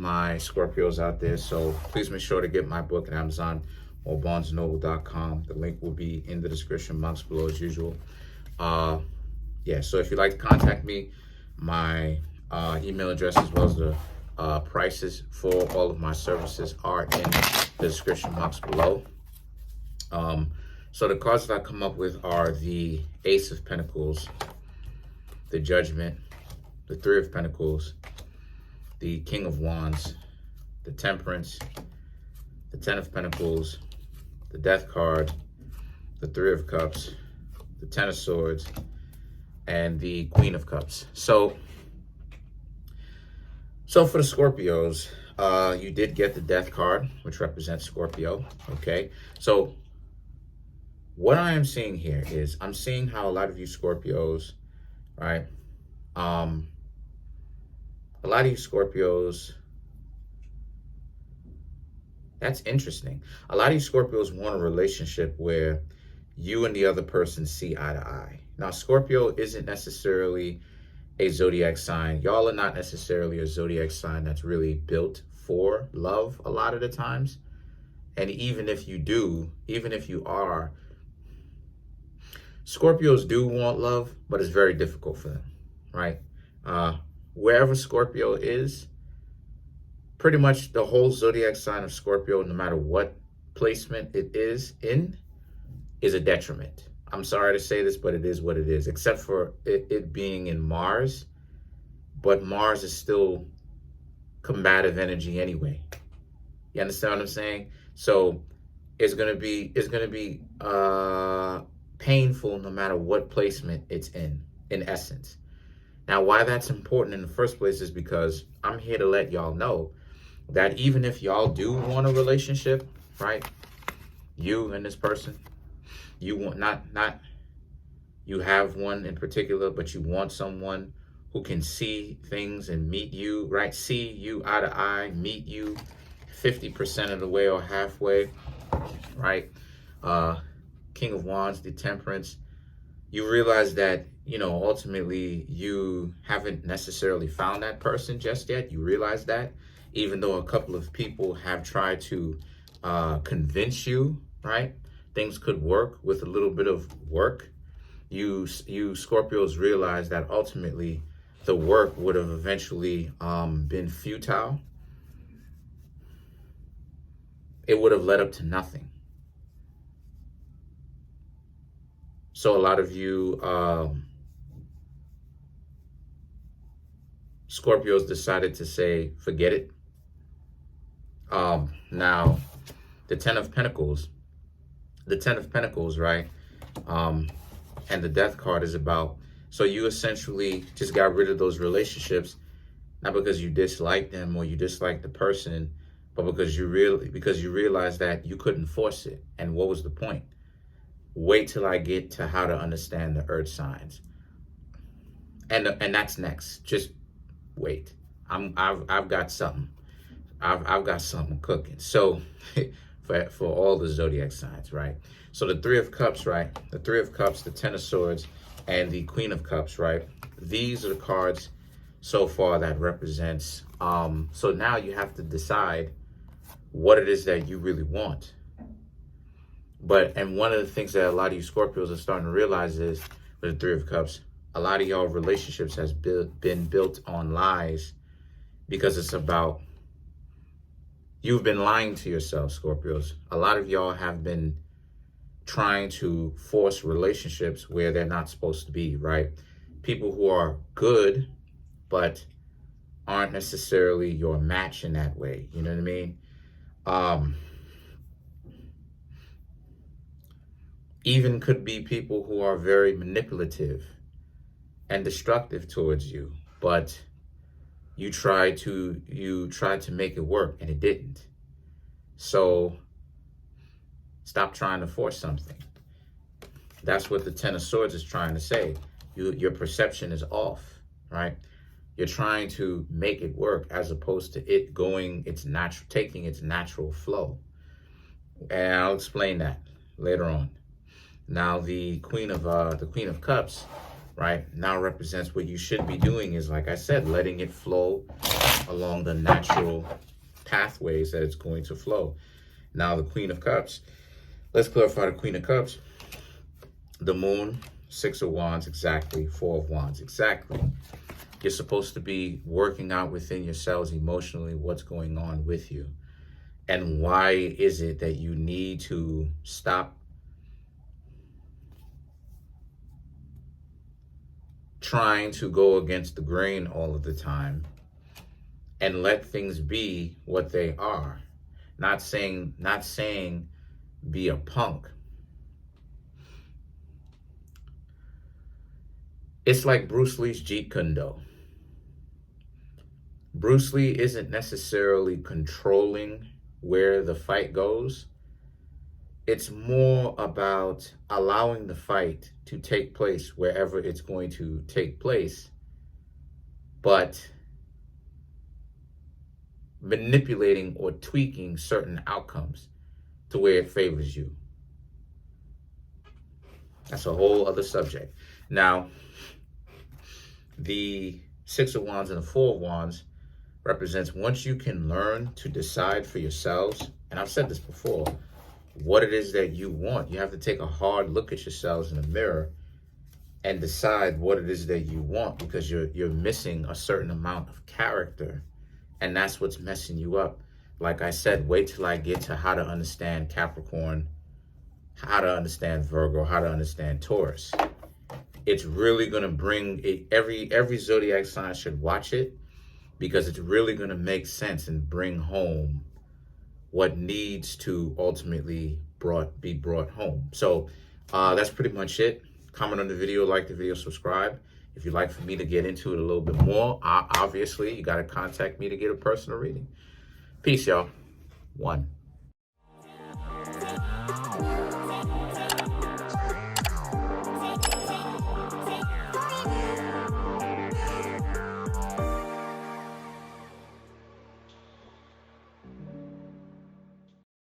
my Scorpios out there. So please make sure to get my book at Amazon or BarnesandNoble.com. The link will be in the description box below as usual. Yeah, so if you'd like to contact me, my email address as well as the prices for all of my services are in the description box below. So the cards that I come up with are the Ace of Pentacles, the Judgment, the Three of Pentacles, the King of Wands, the Temperance, the Ten of Pentacles, the Death card, the Three of Cups, the Ten of Swords, and the Queen of Cups. So for the Scorpios, you did get the Death card, which represents Scorpio, okay? So what I am seeing here is I'm seeing how a lot of you Scorpios, right? A lot of you Scorpios, that's interesting. A lot of you Scorpios want a relationship where you and the other person see eye to eye. Now, Scorpio isn't necessarily a zodiac sign. Y'all are not necessarily a zodiac sign that's really built for love a lot of the times. And even if you do, even if you are, Scorpios do want love, but it's very difficult for them, right? Wherever Scorpio is, pretty much the whole zodiac sign of Scorpio, no matter what placement it is in, is a detriment. I'm sorry to say this, but it is what it is, except for it being in Mars. But Mars is still combative energy anyway. You understand what I'm saying? So it's gonna be painful no matter what placement it's in essence. Now, why that's important in the first place is because I'm here to let y'all know that even if y'all do want a relationship, right? You and this person, you want not you have one in particular, but you want someone who can see things and meet you, right? See you eye to eye, meet you 50% of the way or halfway, right? King of Wands, the Temperance. You realize that, you know, ultimately you haven't necessarily found that person just yet. You realize that, even though a couple of people have tried to convince you, right? Things could work with a little bit of work. You Scorpios realize that ultimately the work would have eventually been futile. It would have led up to nothing. So a lot of you Scorpios decided to say, forget it. Now, the Ten of Pentacles, right? And the Death card is about, so you essentially just got rid of those relationships, not because you dislike them or you dislike the person, but because you realized that you couldn't force it. And what was the point? Wait till I get to how to understand the earth signs. And that's next. Just wait. I've got something. I've got something cooking. So for all the zodiac signs, right? So the Three of Cups, right? The Three of Cups, the Ten of Swords, and the Queen of Cups, right? These are the cards so far that represents. So now you have to decide what it is that you really want. And one of the things that a lot of you Scorpios are starting to realize is, with the Three of Cups, a lot of y'all relationships has been built on lies, because it's about, you've been lying to yourself, Scorpios. A lot of y'all have been trying to force relationships where they're not supposed to be, right? People who are good, but aren't necessarily your match in that way. You know what I mean? Even could be people who are very manipulative and destructive towards you, but you tried to make it work and it didn't. So stop trying to force something. That's what the Ten of Swords is trying to say. Your perception is off, right? You're trying to make it work as opposed to it going taking its natural flow. And I'll explain that later on. Now the Queen of Cups, right, now represents what you should be doing is, like I said, letting it flow along the natural pathways that it's going to flow. Now the Queen of Cups. Let's clarify the Queen of Cups. The Moon, 6 of Wands, exactly. 4 of Wands, exactly. You're supposed to be working out within yourselves emotionally what's going on with you. And why is it that you need to stop trying to go against the grain all of the time and let things be what they are? Not saying be a punk. It's like Bruce Lee's Jeet Kune Do. Bruce Lee isn't necessarily controlling where the fight goes. It's more about allowing the fight to take place wherever it's going to take place, but manipulating or tweaking certain outcomes to where it favors you. That's a whole other subject. Now, the 6 of Wands and the 4 of Wands represents once you can learn to decide for yourselves, and I've said this before, what it is that you want. You have to take a hard look at yourselves in the mirror and decide what it is that you want, because you're missing a certain amount of character, and that's what's messing you up. Like I said, wait till I get to how to understand Capricorn, how to understand Virgo, how to understand Taurus. It's really going to bring it, every zodiac sign should watch it, because it's really going to make sense and bring home what needs to ultimately be brought home. So that's pretty much it. Comment on the video, like the video, subscribe. If you'd like for me to get into it a little bit more, obviously you got to contact me to get a personal reading. Peace, y'all. 1.